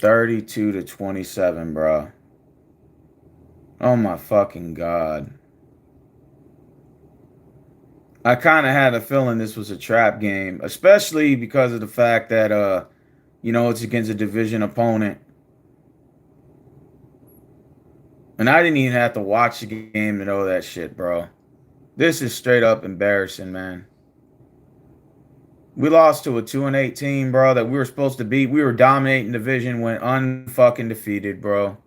32-27, bro. Oh my fucking god. I kind of had a feeling this was a trap game, especially because of the fact that it's against a division opponent. And I didn't even have to watch the game to know that shit, bro. This is straight up embarrassing, man. We lost to a 2-8 team, bro, that we were supposed to beat. We were dominating division, went unfucking defeated, bro.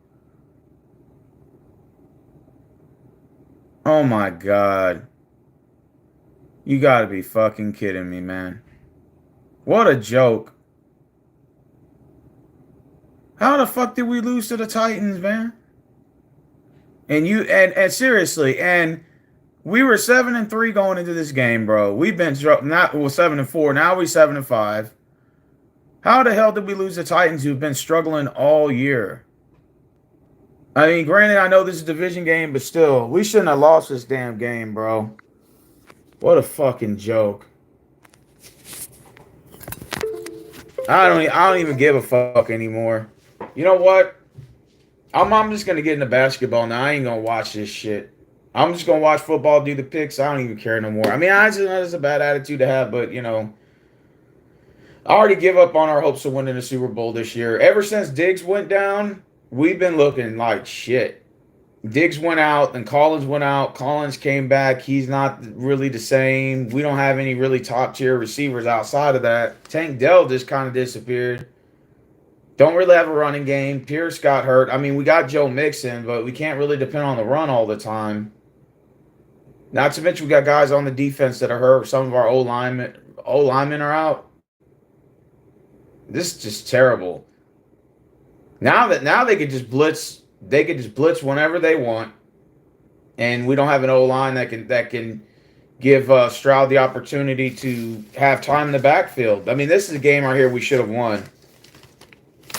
Oh my god. You gotta be fucking kidding me, man. What a joke. How the fuck did we lose to the Titans, man? And seriously, and we were 7-3 going into this game, bro. We've been not 7-4. Now we 7-5. How the hell did we lose the Titans who've been struggling all year? I mean, granted, I know this is a division game, but still, we shouldn't have lost this damn game, bro. What a fucking joke. I don't even give a fuck anymore. You know what? I'm just gonna get into basketball now. I ain't gonna watch this shit. I'm just gonna watch football, do the picks. I don't even care no more. I mean, I just know it's a bad attitude to have, but I already give up on our hopes of winning the Super Bowl this year. Ever since Diggs went down, we've been looking like shit. Diggs went out, and Collins went out. Collins came back. He's not really the same. We don't have any really top tier receivers outside of that. Tank Dell just kind of disappeared. Don't really have a running game. Pierce got hurt. I mean, we got Joe Mixon, but we can't really depend on the run all the time. Not to mention we got guys on the defense that are hurt. Some of our O linemen are out. This is just terrible. Now they could just blitz. They could just blitz whenever they want, and we don't have an O line that can give Stroud the opportunity to have time in the backfield. I mean, this is a game right here we should have won.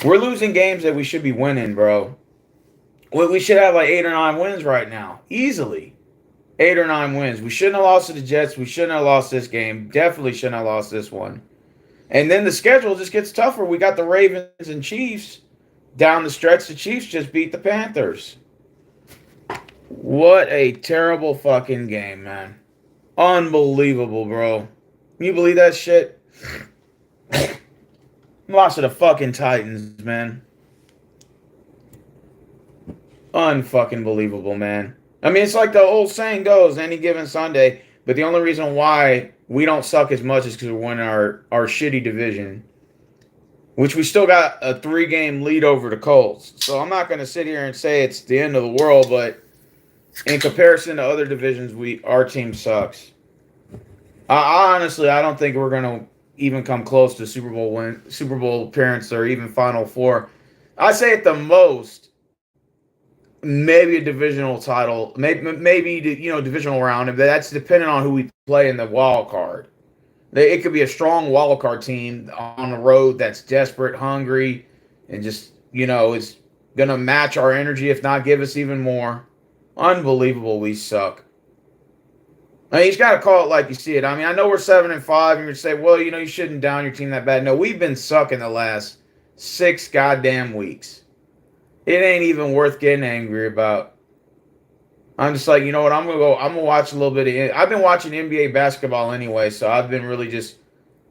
We're losing games that we should be winning, bro. We should have like 8 or 9 wins right now, easily. 8 or 9 wins. We shouldn't have lost to the Jets. We shouldn't have lost this game. Definitely shouldn't have lost this one. And then the schedule just gets tougher. We got the Ravens and Chiefs. Down the stretch, the Chiefs just beat the Panthers. What a terrible fucking game, man. Unbelievable, bro. Can you believe that shit? Lost to the fucking Titans, man. Unfucking believable, man. I mean, it's like the old saying goes, any given Sunday, but the only reason why we don't suck as much is because we're winning our shitty division, which we still got a 3-game lead over the Colts. So I'm not going to sit here and say it's the end of the world, but in comparison to other divisions, our team sucks. I don't think we're going to even come close to Super Bowl appearance, or even Final Four. I say at the most, maybe a divisional title, maybe divisional round. But that's depending on who we play in the wild card. It could be a strong wild card team on the road that's desperate, hungry, and just, is going to match our energy, if not give us even more. Unbelievable, we suck. I mean, you got to call it like you see it. I mean, I know we're 7-5, and you say, well, you shouldn't down your team that bad. No, we've been sucking the last 6 goddamn weeks. It ain't even worth getting angry about. I'm just like, you know what? I'm gonna watch a little bit of. I've been watching NBA basketball anyway, so I've been really just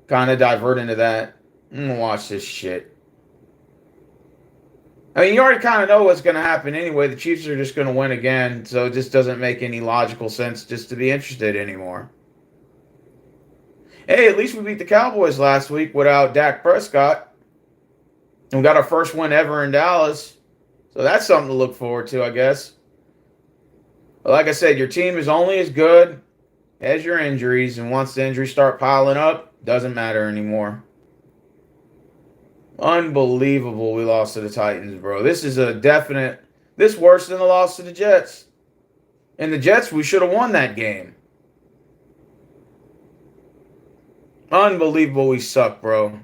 kind of diverting to that. I'm gonna watch this shit. I mean, you already kind of know what's gonna happen anyway. The Chiefs are just gonna win again, so it just doesn't make any logical sense just to be interested anymore. Hey, at least we beat the Cowboys last week without Dak Prescott, and we got our first win ever in Dallas, so that's something to look forward to, I guess. Like I said, your team is only as good as your injuries, and once the injuries start piling up, doesn't matter anymore. Unbelievable we lost to the Titans, bro. This is this worse than the loss to the Jets. And the Jets, we should have won that game. Unbelievable we suck, bro.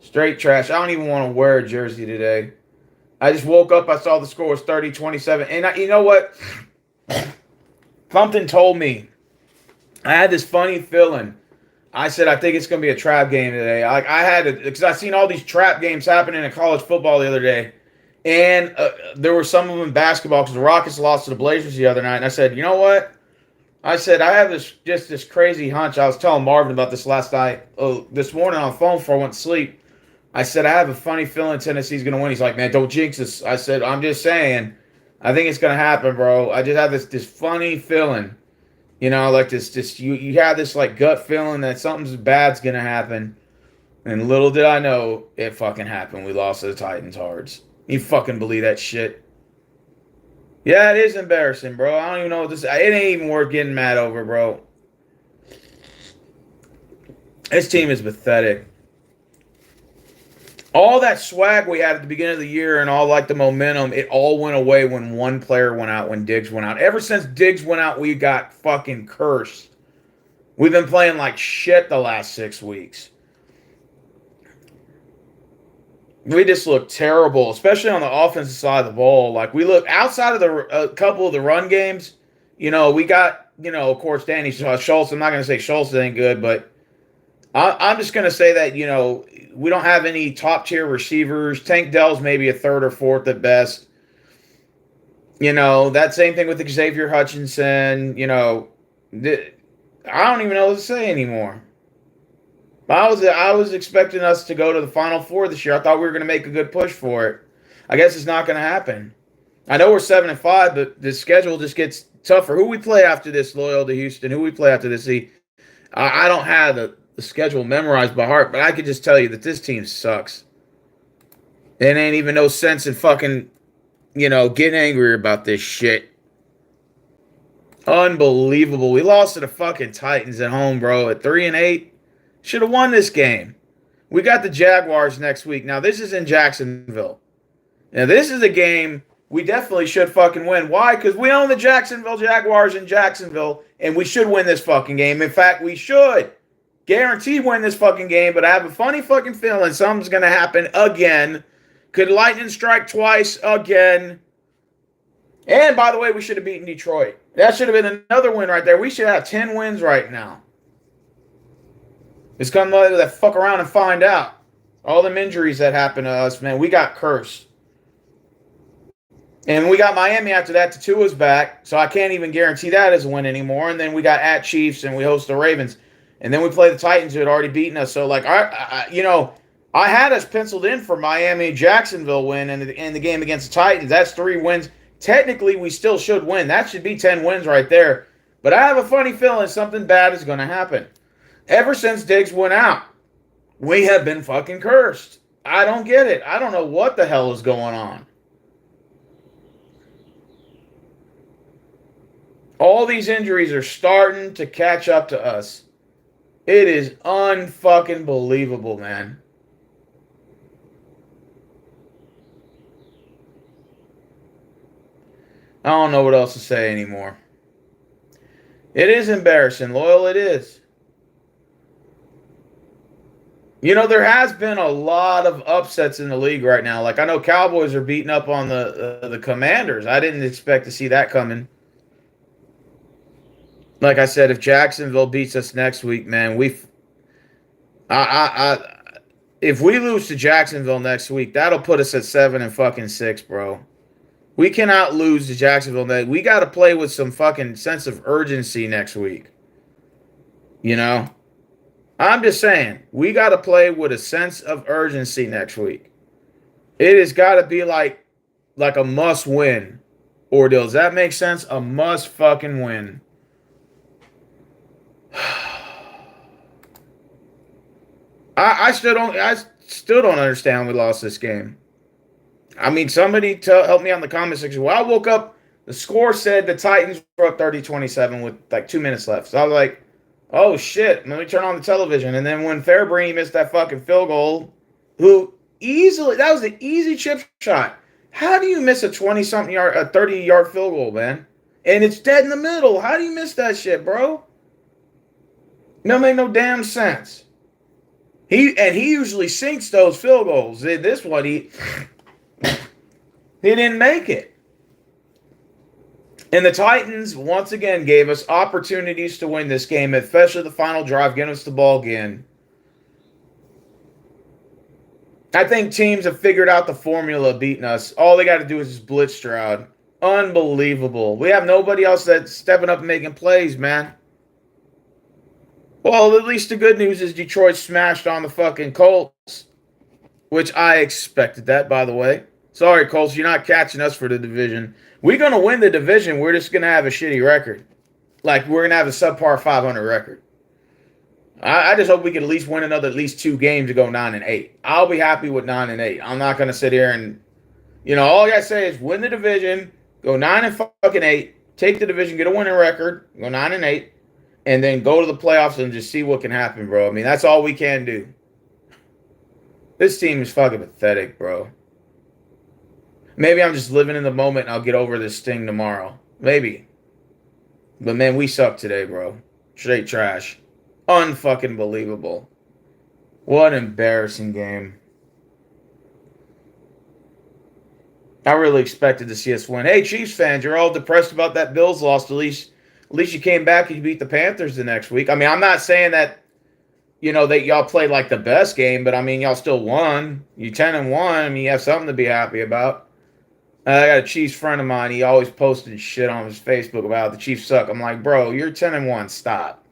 Straight trash. I don't even want to wear a jersey today. I just woke up, I saw the score was 30-27. And you know what? Something told me. I had this funny feeling. I said I think it's going to be a trap game today. Like I had it because I seen all these trap games happening in college football the other day, and there were some of them in basketball because the Rockets lost to the Blazers the other night. And I said, you know what? I said I have this crazy hunch. I was telling Marvin about this last night, this morning on the phone before I went to sleep. I said I have a funny feeling Tennessee's going to win. He's like, man, don't jinx us. I said I'm just saying. I think it's going to happen, bro. I just have this funny feeling. You know, like this you have this like gut feeling that something's bad's gonna happen. And little did I know it fucking happened. We lost to the Titans hards. You fucking believe that shit? Yeah, it is embarrassing, bro. I don't even know what this. It ain't even worth getting mad over, bro. This team is pathetic. All that swag we had at the beginning of the year and all like the momentum, it all went away when one player went out, when Diggs went out. Ever since Diggs went out, we got fucking cursed. We've been playing like shit the last 6 weeks. We just look terrible, especially on the offensive side of the ball. Like we look outside of the couple of the run games. You know, we got, of course, Danny Schultz. I'm not going to say Schultz ain't good, but I'm just going to say that, we don't have any top-tier receivers. Tank Dell's maybe a third or fourth at best. That same thing with Xavier Hutchinson. I don't even know what to say anymore. I was expecting us to go to the Final Four this year. I thought we were going to make a good push for it. I guess it's not going to happen. I know we're 7-5, but the schedule just gets tougher. Who we play after this, loyal to Houston? Who we play after this? See, I don't have the schedule memorized by heart, but I could just tell you that this team sucks. It ain't even no sense in fucking, getting angry about this shit. Unbelievable. We lost to the fucking Titans at home, bro, at 3-8. Should have won this game. We got the Jaguars next week. Now, this is in Jacksonville. Now, this is a game we definitely should fucking win. Why? Because we own the Jacksonville Jaguars in Jacksonville, and we should win this fucking game. In fact, we should. Guaranteed win this fucking game, but I have a funny fucking feeling something's going to happen again. Could lightning strike twice again? And, by the way, we should have beaten Detroit. That should have been another win right there. We should have 10 wins right now. It's come to fuck around and find out. All them injuries that happened to us, man, we got cursed. And we got Miami after that. Tua's back, so I can't even guarantee that as a win anymore. And then we got at Chiefs, and we host the Ravens. And then we play the Titans, who had already beaten us. So, like, I had us penciled in for Miami-Jacksonville win in the game against the Titans. That's 3 wins. Technically, we still should win. That should be 10 wins right there. But I have a funny feeling something bad is going to happen. Ever since Diggs went out, we have been fucking cursed. I don't get it. I don't know what the hell is going on. All these injuries are starting to catch up to us. It is unfucking believable, man. I don't know what else to say anymore. It is embarrassing, loyal. It is. There has been a lot of upsets in the league right now. Like, I know Cowboys are beating up on the Commanders. I didn't expect to see that coming. Like I said, if Jacksonville beats us next week, man, if we lose to Jacksonville next week, that'll put us at 7-6, bro. We cannot lose to Jacksonville. We got to play with some fucking sense of urgency next week. I'm just saying, we got to play with a sense of urgency next week. It has got to be like a must-win ordeal. Does that make sense? A must-fucking win. I still don't understand we lost this game. I mean, somebody help me out in the comment section. Well, I woke up, the score said the Titans were up 30-27 with like 2 minutes left. So I was like, oh shit, let me turn on the television. And then when Fairbreen missed that fucking field goal, that was an easy chip shot. How do you miss a 30-yard field goal, man? And it's dead in the middle. How do you miss that shit, bro? No, make no damn sense. He usually sinks those field goals. This one, he didn't make it. And the Titans, once again, gave us opportunities to win this game, especially the final drive, getting us the ball again. I think teams have figured out the formula of beating us. All they got to do is just blitz Stroud. Unbelievable. We have nobody else that's stepping up and making plays, man. Well, at least the good news is Detroit smashed on the fucking Colts, which I expected that, by the way. Sorry, Colts, you're not catching us for the division. We're going to win the division. We're just going to have a shitty record. Like, we're going to have a subpar 500 record. I just hope we can at least win another at least 2 games to go 9-8. I'll be happy with 9-8. I'm not going to sit here and, all I got to say is win the division, go 9-8, take the division, get a winning record, go 9-8, and then go to the playoffs and just see what can happen, bro. I mean, that's all we can do. This team is fucking pathetic, bro. Maybe I'm just living in the moment and I'll get over this thing tomorrow. Maybe. But, man, we suck today, bro. Straight trash. Unfucking believable. What an embarrassing game. I really expected to see us win. Hey, Chiefs fans, you're all depressed about that Bills loss. At least you came back and you beat the Panthers the next week. I mean, I'm not saying that, that y'all played like the best game, but I mean, y'all still won. You 10-1. I mean, you have something to be happy about. I got a Chiefs friend of mine. He always posted shit on his Facebook about the Chiefs suck. I'm like, bro, you're 10-1. Stop.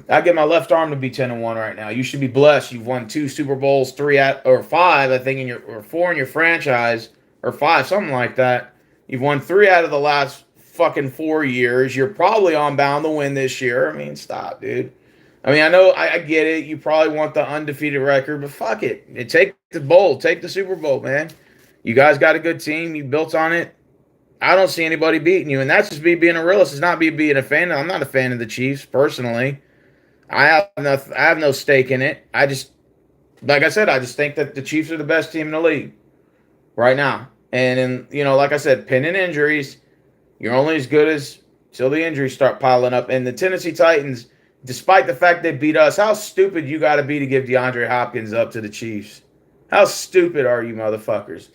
I get my left arm to be 10-1 right now. You should be blessed. You've won 2 Super Bowls, 5, I think, or 4 in your franchise, or 5, something like that. You've won 3 out of the last fucking 4 years. You're probably on bound to win this year. I mean, stop, dude. I mean, I know, I get it. You probably want the undefeated record, but fuck it. Take the bowl. Take the Super Bowl, man. You guys got a good team. You built on it. I don't see anybody beating you, and that's just me being a realist. It's not me being a fan. I'm not a fan of the Chiefs, personally. I have no stake in it. I just, like I said, I just think that the Chiefs are the best team in the league right now. And like I said, pinning injuries, you're only as good as till the injuries start piling up. And the Tennessee Titans, despite the fact they beat us, how stupid you got to be to give DeAndre Hopkins up to the Chiefs? How stupid are you, motherfuckers?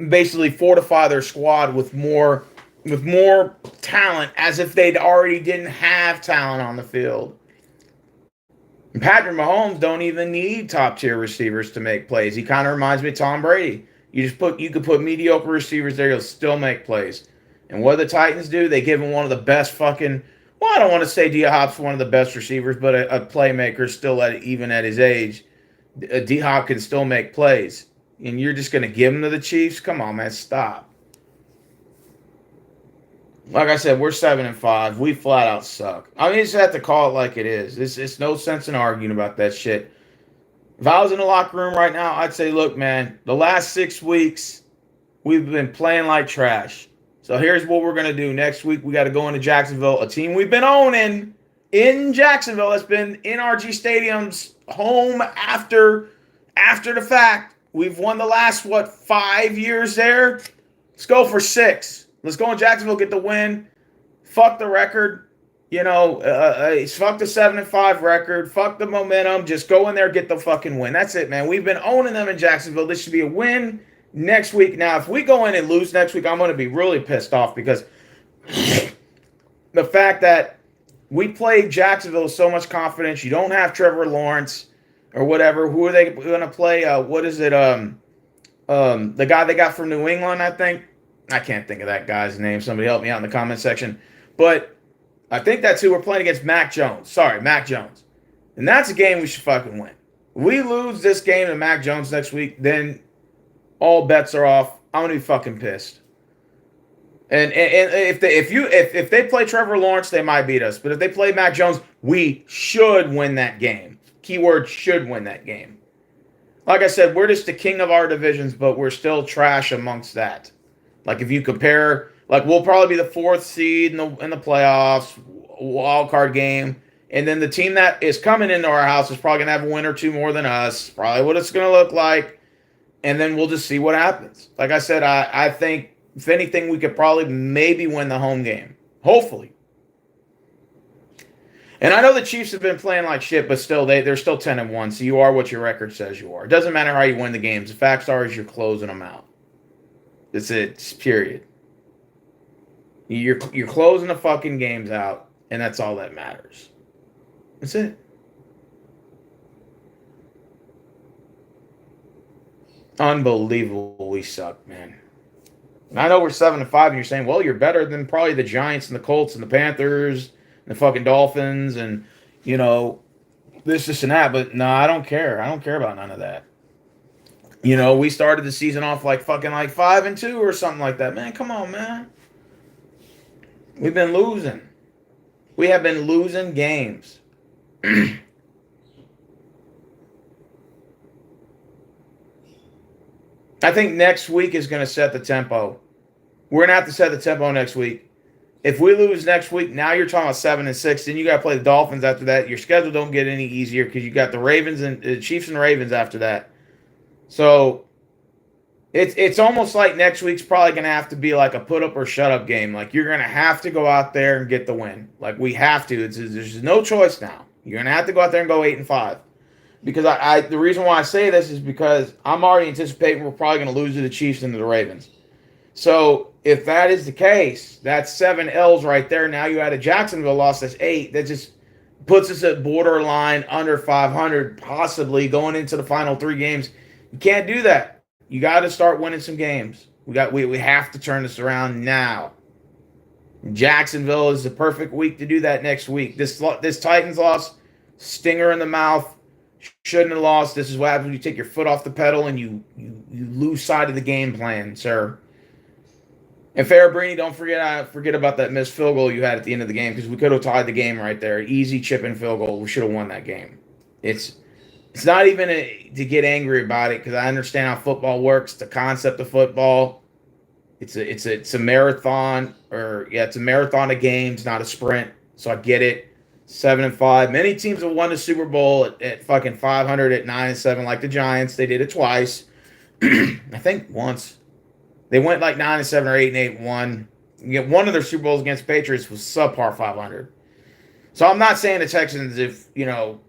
Basically fortify their squad with more talent, as if they'd already didn't have talent on the field. And Patrick Mahomes don't even need top-tier receivers to make plays. He kind of reminds me of Tom Brady. You could put mediocre receivers there, he'll still make plays. And what do the Titans do? They give him one of the best fucking, I don't want to say D-Hop's one of the best receivers, but a playmaker still even at his age. D-Hop can still make plays. And you're just going to give him to the Chiefs? Come on, man, stop. Like I said, we're 7-5. We flat out suck. I mean, you just have to call it like it is. It's no sense in arguing about that shit. If I was in the locker room right now, I'd say, look, man, the last 6 weeks, we've been playing like trash. So here's what we're going to do. Next week, we got to go into Jacksonville, a team we've been owning in Jacksonville. That's been NRG Stadium's home after the fact. We've won the last, 5 years there? Let's go for 6. Let's go in Jacksonville, get the win. Fuck the record. Fuck the 7-5 record. Fuck the momentum. Just go in there, get the fucking win. That's it, man. We've been owning them in Jacksonville. This should be a win next week. Now, if we go in and lose next week, I'm going to be really pissed off because the fact that we played Jacksonville with so much confidence. You don't have Trevor Lawrence or whatever. Who are they going to play? What is it? The guy they got from New England, I think. I can't think of that guy's name. Somebody help me out in the comment section. But I think that's who we're playing against. Mac Jones. Sorry, Mac Jones. And that's a game we should fucking win. If we lose this game to Mac Jones next week, then all bets are off. I'm gonna be fucking pissed. And if they play Trevor Lawrence, they might beat us. But if they play Mac Jones, we should win that game. Keyword should win that game. Like I said, we're just the king of our divisions, but we're still trash amongst that. Like if you compare, we'll probably be the 4th seed in the playoffs, wild card game, and then the team that is coming into our house is probably gonna have a win or 2 more than us. Probably what it's gonna look like, and then we'll just see what happens. Like I said, I think if anything, we could probably maybe win the home game, hopefully. And I know the Chiefs have been playing like shit, but still they're still 10-1. So you are what your record says you are. It doesn't matter how you win the games. The facts are is you're closing them out. That's it. Period. You're closing the fucking games out, and that's all that matters. That's it. Unbelievable. We suck, man. And I know we're 7-5, and you're saying, well, you're better than probably the Giants and the Colts and the Panthers and the fucking Dolphins and you know this and that. But no, I don't care. I don't care about none of that. We started the season off like fucking like 5-2 or something like that. Man, come on, man. We've been losing. We have been losing games. I think next week is going to set the tempo. We're going to have to set the tempo next week. If we lose next week, now you're talking about 7-6. Then you got to play the Dolphins after that. Your schedule don't get any easier because you got the Ravens and the Chiefs and Ravens after that. So it's almost like next week's probably going to have to be like a put up or shut up game. Like you're going to have to go out there and get the win. Like we have to. There's no choice now. You're going to have to go out there and go 8-5. Because the reason why I say this is because I'm already anticipating we're probably going to lose to the Chiefs and to the Ravens. So if that is the case, that's 7 L's right there. Now you add a Jacksonville loss, that's 8. That just puts us at borderline under 500, possibly going into the final 3 games. You can't do that. You got to start winning some games. We have to turn this around now. Jacksonville is the perfect week to do that next week. This Titans loss, stinger in the mouth. Shouldn't have lost. This is what happens when you take your foot off the pedal and you lose sight of the game plan, sir. And Farabrini, don't forget about that missed field goal you had at the end of the game because we could have tied the game right there. Easy chip-in field goal. We should have won that game. It's not even to get angry about it because I understand how football works, the concept of football. It's a marathon, it's a marathon of games, not a sprint. So I get it. 7-5. Many teams have won the Super Bowl at fucking 500 at 9-7, like the Giants. They did it twice. I think once. They went like 9-7 or 8-8-1. One of their Super Bowls against Patriots was subpar 500. So I'm not saying the Texans, if well,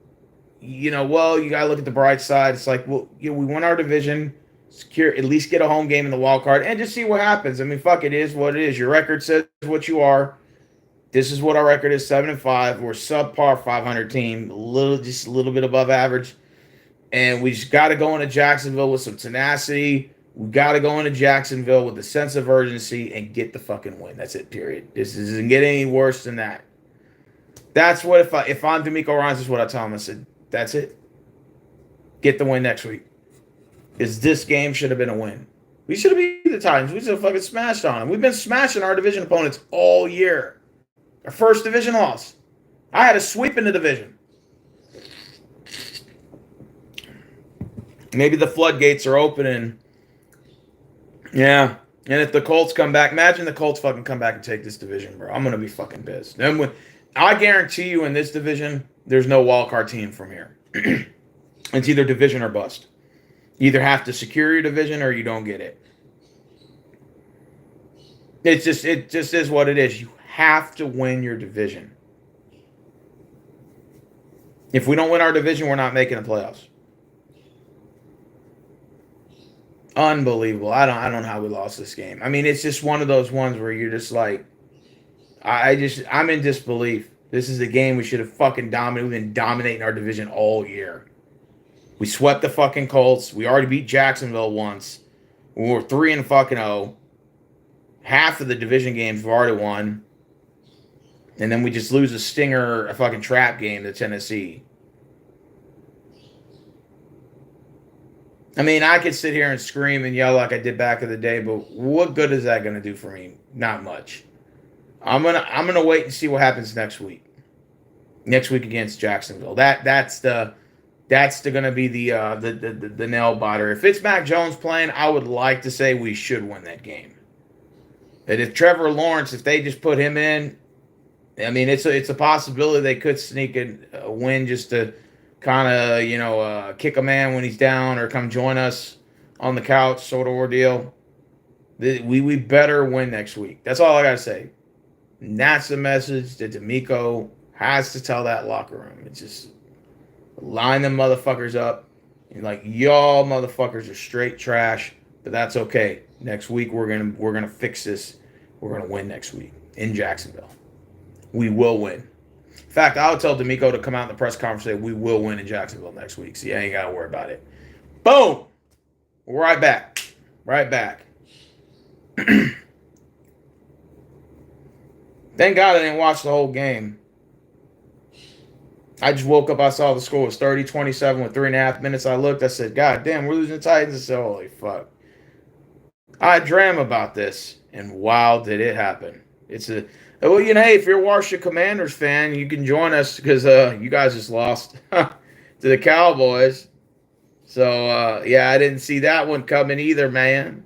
you gotta look at the bright side. It's like, well, we won our division, secure, at least get a home game in the wild card, and just see what happens. I mean, fuck, it is what it is. Your record says what you are. This is what our record is, 7-5. We're subpar 500 team, just a little bit above average. And we just got to go into Jacksonville with some tenacity. We got to go into Jacksonville with a sense of urgency and get the fucking win. That's it, period. This doesn't get any worse than that. That's what, if I'm D'Amico Ryans, is what I tell him. I said, that's it. Get the win next week. Because this game should have been a win. We should have beat the Titans. We should have fucking smashed on them. We've been smashing our division opponents all year. Our first division loss. I had a sweep in the division. Maybe the floodgates are opening. Yeah. And if the Colts come back, imagine the Colts fucking come back and take this division, bro. I'm going to be fucking pissed. Then I guarantee you in this division, there's no wildcard team from here. It's either division or bust. You either have to secure your division or you don't get it. It just is what it is. You have to win your division. If we don't win our division, we're not making the playoffs. Unbelievable. I don't know how we lost this game. I mean, it's just one of those ones where you're just like, I'm in disbelief. This is a game we should have fucking dominated. We've been dominating our division all year. We swept the fucking Colts. We already beat Jacksonville once. We were 3-0. Half of the division games we've already won. And then we just lose a stinger, a fucking trap game to Tennessee. I mean, I could sit here and scream and yell like I did back in the day, but what good is that going to do for me? Not much. I'm gonna wait and see what happens next week. Next week against Jacksonville. That's going to be the nail biter. If it's Mac Jones playing, I would like to say we should win that game. And if Trevor Lawrence, if they just put him in, I mean, it's a possibility they could sneak a win just to kind of, kick a man when he's down or come join us on the couch sort of ordeal. We better win next week. That's all I got to say. And that's the message that D'Amico has to tell that locker room. It's just line them motherfuckers up. And like, y'all motherfuckers are straight trash, but that's okay. Next week we're gonna fix this. We're gonna win next week. in Jacksonville. We will win. In fact, I'll tell D'Amico to come out in the press conference and say we will win in Jacksonville next week. So you ain't got to worry about it. Boom! Right back. Right back. Thank God I didn't watch the whole game. I just woke up, I saw the score was 30-27 with 3.5 minutes. I looked, I said, God damn, we're losing the Titans. I said, holy fuck. I dream about this, and wow, did it happen. Well, hey, if you're a Washington Commanders fan, you can join us because you guys just lost to the Cowboys. So, yeah, I didn't see that one coming either, man.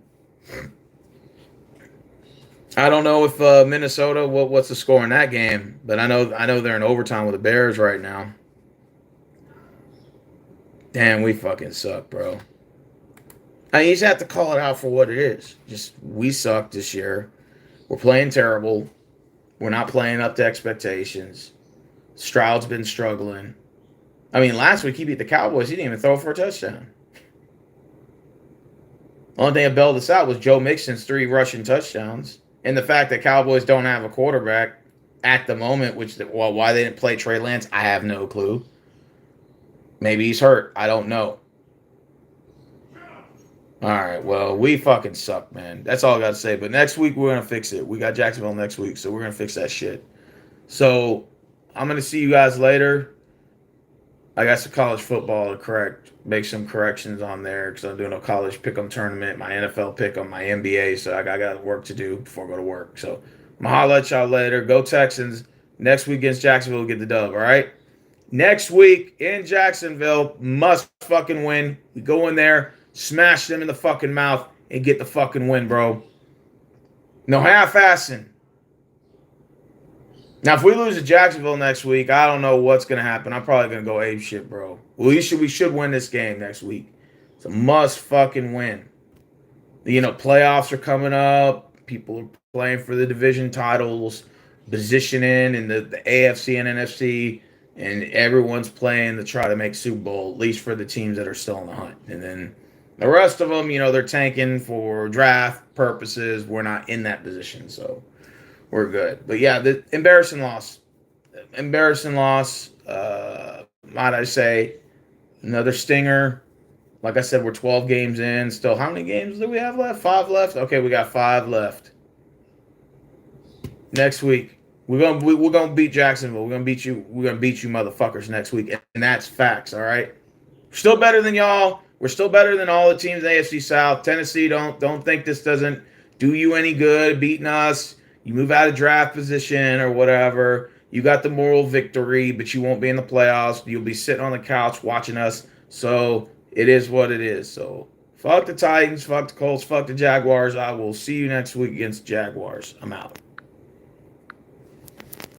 I don't know if Minnesota, what's the score in that game, but I know they're in overtime with the Bears right now. Damn, we fucking suck, bro. I mean, you just have to call it out for what it is. Just, we suck this year. We're playing terrible. We're not playing up to expectations. Stroud's been struggling. I mean, last week he beat the Cowboys. He didn't even throw for a touchdown. The only thing that bailed us out was Joe Mixon's 3 rushing touchdowns. And the fact that Cowboys don't have a quarterback at the moment, why they didn't play Trey Lance, I have no clue. Maybe he's hurt. I don't know. All right, well, we fucking suck, man. That's all I got to say. But next week, we're going to fix it. We got Jacksonville next week, so we're going to fix that shit. So I'm going to see you guys later. I got some college football to make some corrections on there because I'm doing a college pick'em tournament, my NFL pick'em, my NBA, so I got work to do before I go to work. So I'm going to holler at y'all later. Go Texans. Next week against Jacksonville, get the dub, all right? Next week in Jacksonville, must fucking win. We go in there, smash them in the fucking mouth, and get the fucking win, bro. No half-assing. Now, if we lose to Jacksonville next week, I don't know what's going to happen. I'm probably going to go ape shit, bro. We should win this game next week. It's a must fucking win. Playoffs are coming up. People are playing for the division titles, positioning in the AFC and NFC, and everyone's playing to try to make Super Bowl, at least for the teams that are still in the hunt. And then the rest of them, they're tanking for draft purposes. We're not in that position, so we're good. But yeah, the embarrassing loss. Might I say, another stinger. Like I said, we're 12 games in. Still, how many games do we have left? 5 left? Okay, we got 5 left. Next week, we're gonna beat Jacksonville. We're gonna beat you motherfuckers next week. And that's facts, all right? We're still better than y'all. We're still better than all the teams in the AFC South. Tennessee, don't think this doesn't do you any good beating us. You move out of draft position or whatever. You got the moral victory, but you won't be in the playoffs. You'll be sitting on the couch watching us. So it is what it is. So fuck the Titans, fuck the Colts, fuck the Jaguars. I will see you next week against the Jaguars. I'm out.